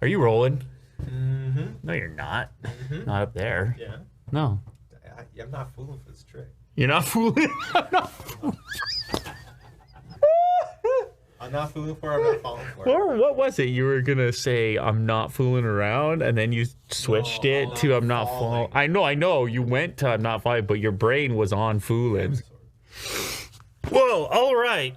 Are you rolling? Mm-hmm. No, you're not. Mm-hmm. Not up there. Yeah. No. I'm not fooling for this trick. You're not fooling? I'm not fooling. I'm not fooling for it. I'm not falling for it. Or what was it? You were going to say, I'm not fooling around, and then you switched it to I'm not falling. I know. You went to I'm not falling, but your brain was on fooling. Whoa, all right.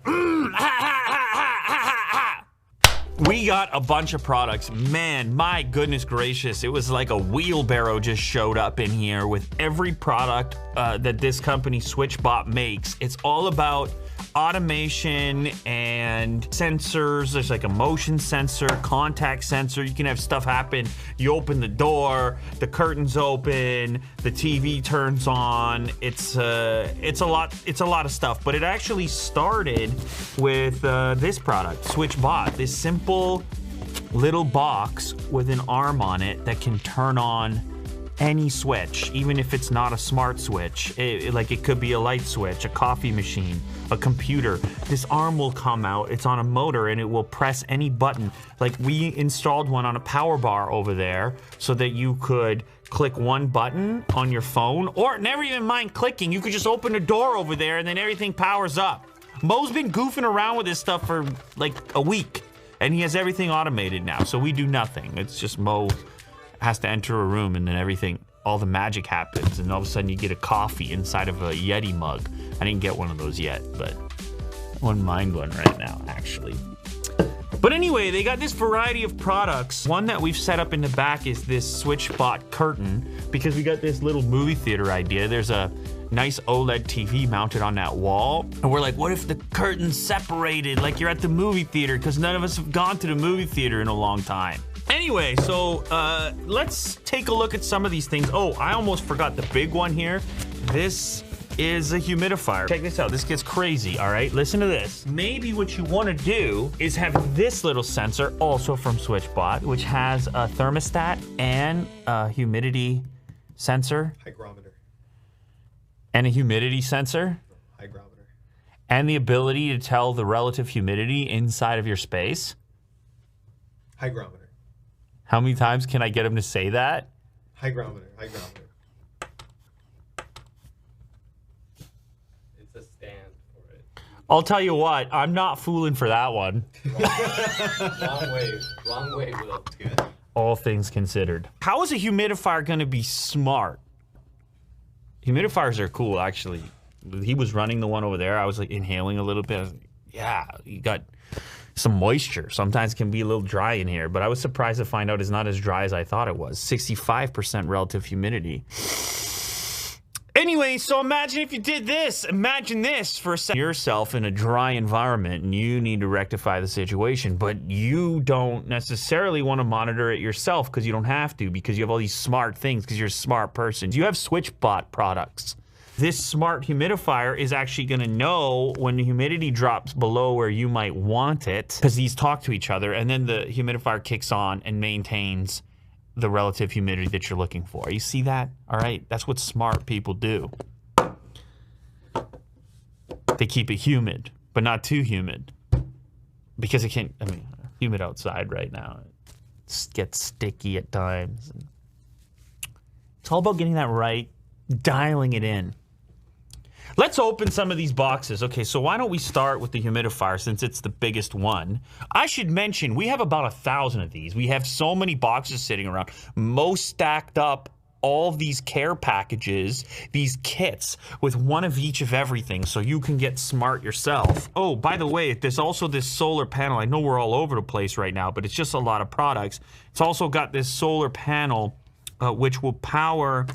We got a bunch of products. Man, my goodness gracious. It was like a wheelbarrow just showed up in here with every product that this company SwitchBot makes. It's all about automation and sensors. There's like a motion sensor, contact sensor. You can have stuff happen. You open the door, the curtains open, the TV turns on. It's a lot of stuff, but it actually started with this product, SwitchBot, this simple little box with an arm on it that can turn on any switch, even if it's not a smart switch. Like it could be a light switch, a coffee machine, a computer. This arm will come out, it's on a motor, and it will press any button. Like we installed one on a power bar over there so that you could click one button on your phone, or never even mind clicking. You could just open a door over there and then everything powers up. Mo's been goofing around with this stuff for like a week, and he has everything automated now, so we do nothing. It's just Mo has to enter a room and then everything, all the magic happens, and all of a sudden you get a coffee inside of a Yeti mug. I didn't get one of those yet, but I wouldn't mind one right now, actually. But anyway, they got this variety of products. One that we've set up in the back is this SwitchBot curtain, because we got this little movie theater idea. There's a nice OLED TV mounted on that wall, and we're like, what if the curtain's separated like you're at the movie theater, because none of us have gone to the movie theater in a long time. Anyway, so let's take a look at some of these things. Oh, I almost forgot the big one here. This is a humidifier. Check this out, this gets crazy, all right? Listen to this. Maybe what you wanna do is have this little sensor, also from SwitchBot, which has a thermostat and a humidity sensor. Hygrometer. And a humidity sensor. Hygrometer. And the ability to tell the relative humidity inside of your space. Hygrometer. How many times can I get him to say that? Hygrometer. Hygrometer. It's a stand for it. I'll tell you what, I'm not fooling for that one. Wrong way, Will. Good. All things considered. How is a humidifier gonna be smart? Humidifiers are cool, actually. He was running the one over there. I was like inhaling a little bit. I was like, yeah, you got some moisture. Sometimes it can be a little dry in here, but I was surprised to find out it's not as dry as I thought it was. 65% relative humidity. Anyway, so imagine if you did this. Imagine this for a second. Yourself in a dry environment and you need to rectify the situation, but you don't necessarily want to monitor it yourself because you don't have to, because you have all these smart things because you're a smart person. You have SwitchBot products. This smart humidifier is actually going to know when the humidity drops below where you might want it, because these talk to each other, and then the humidifier kicks on and maintains the relative humidity that you're looking for. You see that? All right, that's what smart people do. They keep it humid, but not too humid, because it can't, I mean, humid outside right now. It gets sticky at times. It's all about getting that right, dialing it in. Let's open some of these boxes. Okay, so why don't we start with the humidifier since it's the biggest one. I should mention, we have about 1,000 of these. We have so many boxes sitting around. Most stacked up all these care packages, these kits, with one of each of everything, so you can get smart yourself. Oh, by the way, there's also this solar panel. I know we're all over the place right now, but it's just a lot of products. It's also got this solar panel, which will power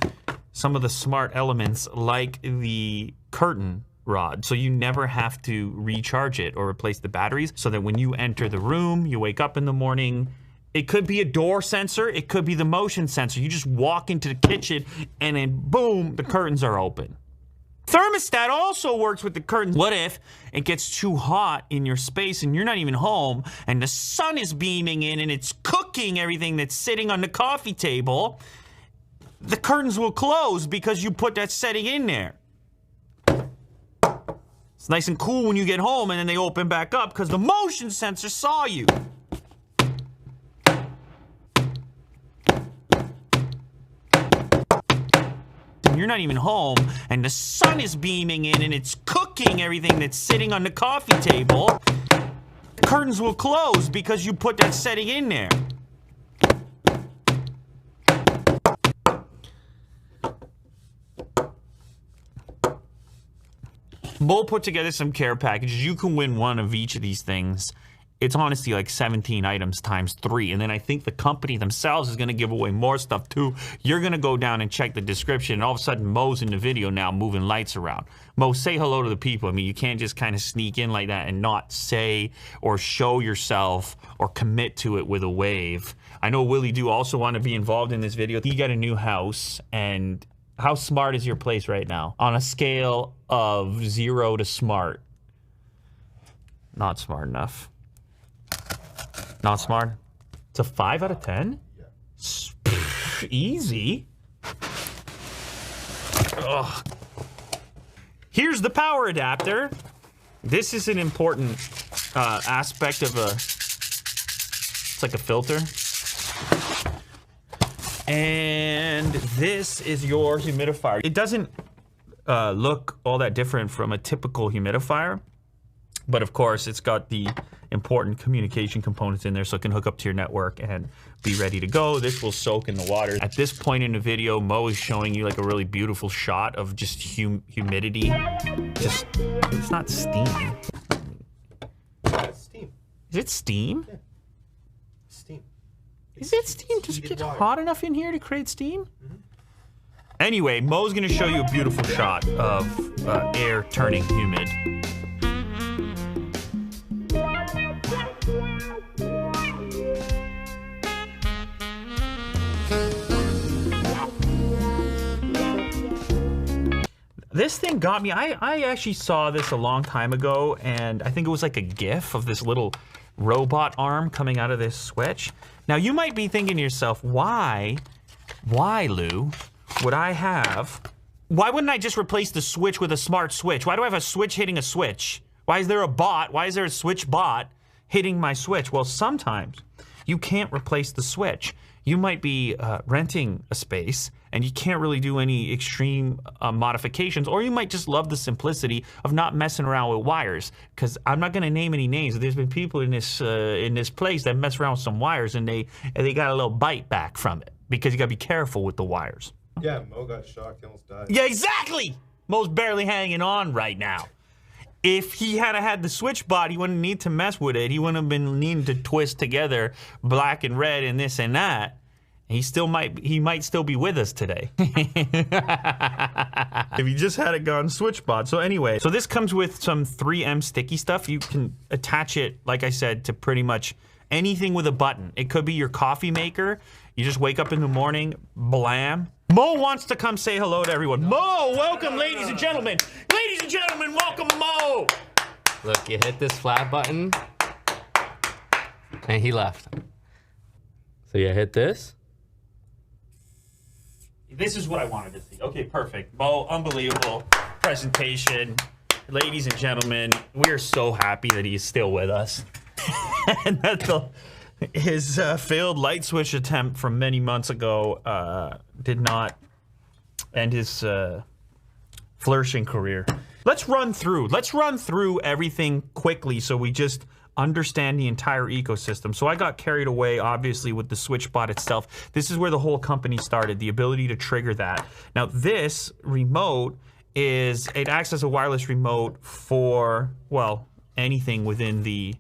some of the smart elements like the curtain rod, so you never have to recharge it or replace the batteries, so that when you enter the room, you wake up in the morning, it could be a door sensor, it could be the motion sensor. You just walk into the kitchen and then boom, the curtains are open. Thermostat also works with the curtains. What if it gets too hot in your space and you're not even home and the sun is beaming in and it's cooking everything that's sitting on the coffee table? The curtains will close because you put that setting in there. It's nice and cool when you get home and then they open back up because the motion sensor saw you. and you're not even home, and the sun is beaming in and it's cooking everything that's sitting on the coffee table, curtains will close because you put that setting in there. Mo put together some care packages. You can win one of each of these things. It's honestly like 17 items times 3. And then I think the company themselves is going to give away more stuff too. You're going to go down and check the description, and all of a sudden Mo's in the video now moving lights around. Mo, say hello to the people. I mean, you can't just kind of sneak in like that and not say or show yourself or commit to it with a wave. I know Willie do also want to be involved in this video. He got a new house, and how smart is your place right now? On a scale of 0 to smart. Not smart enough. Not smart? It's a 5 out of 10? Yeah. Easy. Ugh. Here's the power adapter. This is an important aspect of a... It's like a filter. And this is your humidifier. It doesn't look all that different from a typical humidifier, but of course it's got the important communication components in there so it can hook up to your network and be ready to go. This will soak in the water. At this point in the video, Mo is showing you like a really beautiful shot of just humidity. Just, it's not steam. It's steam. Is it steam? Yeah. Steam. Is it steam? Does it get hot enough in here to create steam? Mm-hmm. Anyway, Mo's gonna show you a beautiful shot of air turning humid. This thing got me. I actually saw this a long time ago, and I think it was like a GIF of this little robot arm coming out of this switch. Now, you might be thinking to yourself, why, Lou, would I have... Why wouldn't I just replace the switch with a smart switch? Why do I have a switch hitting a switch? Why is there a bot? Why is there a switch bot hitting my switch? Well, sometimes you can't replace the switch. You might be renting a space and you can't really do any extreme modifications, or you might just love the simplicity of not messing around with wires. Because I'm not going to name any names. There's been people in this place that mess around with some wires and they got a little bite back from it, because you got to be careful with the wires. Yeah, Mo got shocked. He almost died. Yeah, exactly. Mo's barely hanging on right now. If he had the switch bot, he wouldn't need to mess with it. He wouldn't have been needing to twist together black and red and this and that. He might still be with us today. If he just had it gone switch bot. So anyway, so this comes with some 3M sticky stuff. You can attach it, like I said, to pretty much anything with a button. It could be your coffee maker. You just wake up in the morning, blam. Mo wants to come say hello to everyone. Mo, welcome, ladies and gentlemen. Ladies and gentlemen, welcome Mo. Look, you hit this flat button, and he left. So you hit this. This is what I wanted to see. Okay, perfect. Mo, unbelievable presentation. Ladies and gentlemen, we are so happy that he's still with us. And that his failed light switch attempt from many months ago did not end his flourishing career. Let's run through everything quickly so we just understand the entire ecosystem. So I got carried away, obviously, with the SwitchBot itself. This is where the whole company started, the ability to trigger that. Now, this remote it acts as a wireless remote for, well, anything within the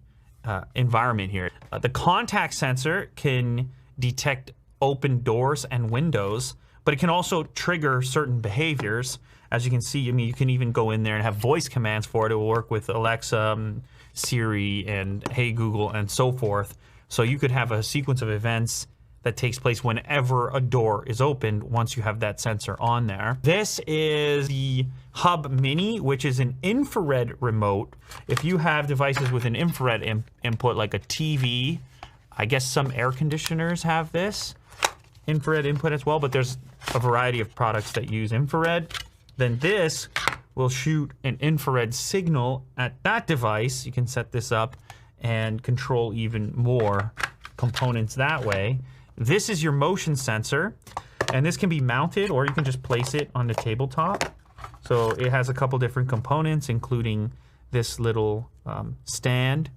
environment here. The contact sensor can detect open doors and windows, but it can also trigger certain behaviors. As you can see, I mean, you can even go in there and have voice commands for it. It will work with Alexa, Siri, and Hey Google, and so forth. So you could have a sequence of events that takes place whenever a door is opened once you have that sensor on there. This is the Hub Mini, which is an infrared remote. If you have devices with an infrared input, like a TV, I guess some air conditioners have this infrared input as well, but there's a variety of products that use infrared. Then this will shoot an infrared signal at that device. You can set this up and control even more components that way. This is your motion sensor. And this can be mounted, or you can just place it on the tabletop. So it has a couple different components, including this little stand.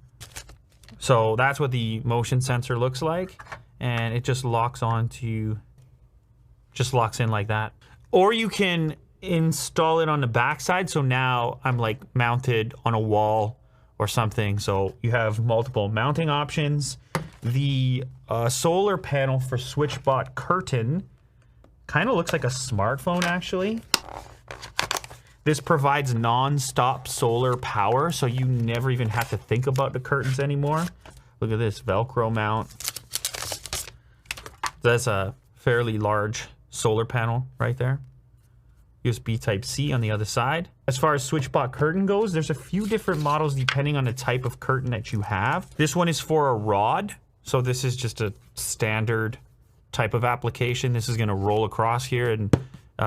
So that's what the motion sensor looks like. And it just locks in like that. Or you can install it on the back side. So now I'm like mounted on a wall or something. So you have multiple mounting options. The solar panel for SwitchBot curtain kind of looks like a smartphone, actually. This provides non-stop solar power, so you never even have to think about the curtains anymore. Look at this Velcro mount. That's a fairly large solar panel right there. USB Type-C on the other side. As far as SwitchBot curtain goes, there's a few different models depending on the type of curtain that you have. This one is for a rod, so this is just a standard type of application. This is going to roll across here, and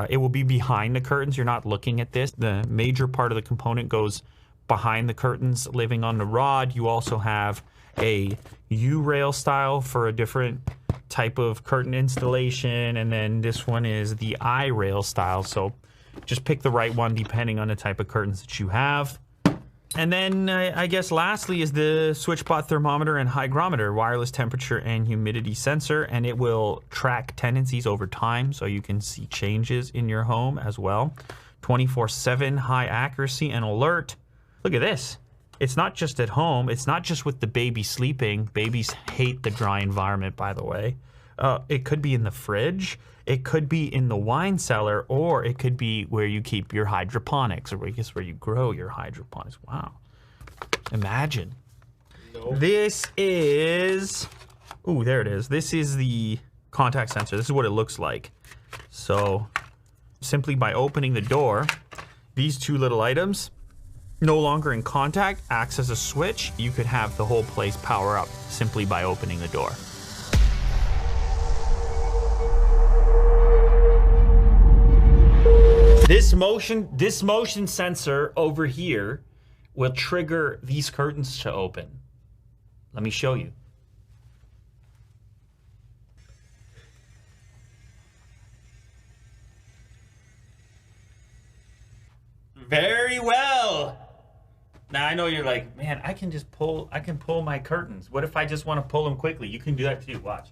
it will be behind the curtains. You're not looking at this. The major part of the component goes behind the curtains, living on the rod. You also have a U-rail style for a different type of curtain installation, and then this one is the I-rail style. So just pick the right one depending on the type of curtains that you have. And then I guess lastly is the SwitchBot thermometer and hygrometer, wireless temperature and humidity sensor, and it will track tendencies over time so you can see changes in your home as well. 24/7 high accuracy and alert. Look at this. It's not just at home. It's not just with the baby sleeping. Babies hate the dry environment, by the way. It could be in the fridge. It could be in the wine cellar, or it could be where you keep your hydroponics, or I guess where you grow your hydroponics. Wow. Imagine. Nope. This is, ooh, there it is. This is the contact sensor. This is what it looks like. So simply by opening the door, these two little items, no longer in contact, acts as a switch. You could have the whole place power up simply by opening the door. This motion sensor over here will trigger these curtains to open. Let me show you. Very well. Now I know you're like, man, I can pull my curtains. What if I just want to pull them quickly? You can do that too, watch.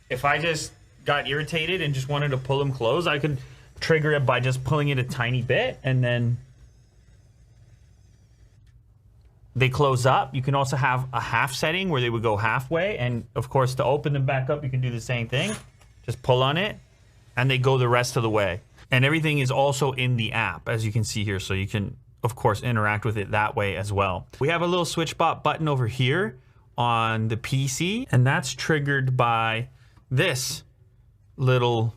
If I just got irritated and just wanted to pull them closed, I could trigger it by just pulling it a tiny bit, and then they close up. You can also have a half setting where they would go halfway, and of course to open them back up you can do the same thing. Just pull on it and they go the rest of the way. And everything is also in the app, as you can see here, so you can of course interact with it that way as well. We have a little SwitchBot button over here on the PC, and that's triggered by this little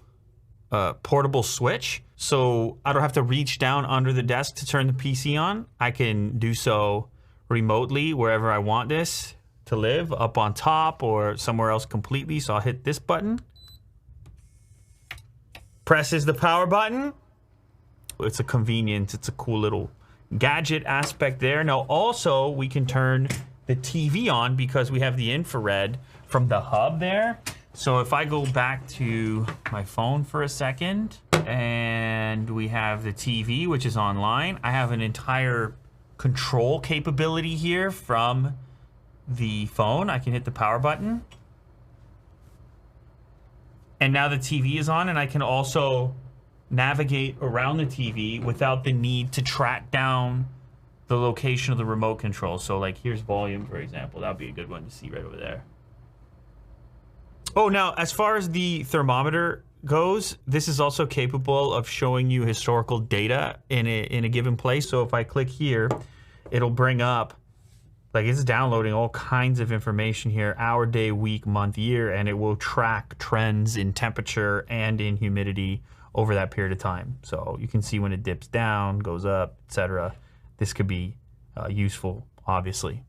portable switch. So I don't have to reach down under the desk to turn the PC on. I can do so remotely wherever I want this to live, up on top or somewhere else completely. So I'll hit this button. Presses the power button. It's a convenience. It's a cool little gadget aspect there. Now also we can turn the TV on because we have the infrared from the hub there. So if I go back to my phone for a second, and we have the TV, which is online, I have an entire control capability here from the phone. I can hit the power button, and now the TV is on, and I can also navigate around the TV without the need to track down the location of the remote control. So like here's volume, for example. That'd be a good one to see right over there. Oh, now, as far as the thermometer goes, this is also capable of showing you historical data in a given place. So if I click here, it'll bring up, like it's downloading all kinds of information here, hour, day, week, month, year, and it will track trends in temperature and in humidity over that period of time. So you can see when it dips down, goes up, etc. This could be useful, obviously.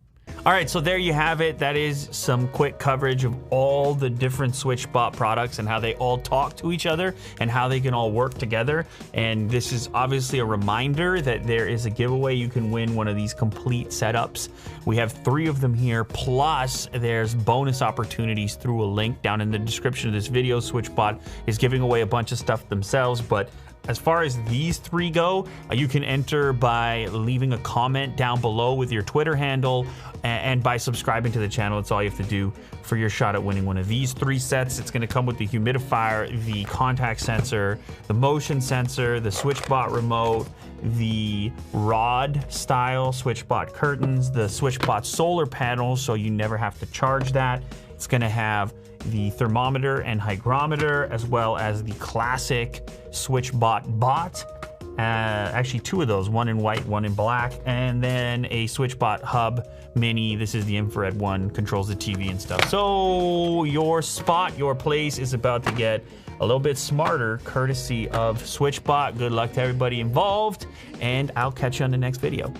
All right, so there you have it. That is some quick coverage of all the different SwitchBot products and how they all talk to each other and how they can all work together. And this is obviously a reminder that there is a giveaway. You can win one of these complete setups. We have 3 of them here, plus there's bonus opportunities through a link down in the description of this video. SwitchBot is giving away a bunch of stuff themselves, but as far as these 3 go, you can enter by leaving a comment down below with your Twitter handle and by subscribing to the channel. That's all you have to do for your shot at winning one of these 3 sets. It's going to come with the humidifier, the contact sensor, the motion sensor, the SwitchBot remote, the rod style SwitchBot curtains, the SwitchBot solar panel, so you never have to charge that. It's going to have the thermometer and hygrometer, as well as the classic SwitchBot bot. Actually 2 of those, one in white, one in black, and then a SwitchBot hub mini. This is the infrared one, controls the TV and stuff. So your spot, your place is about to get a little bit smarter courtesy of SwitchBot. Good luck to everybody involved, and I'll catch you on the next video.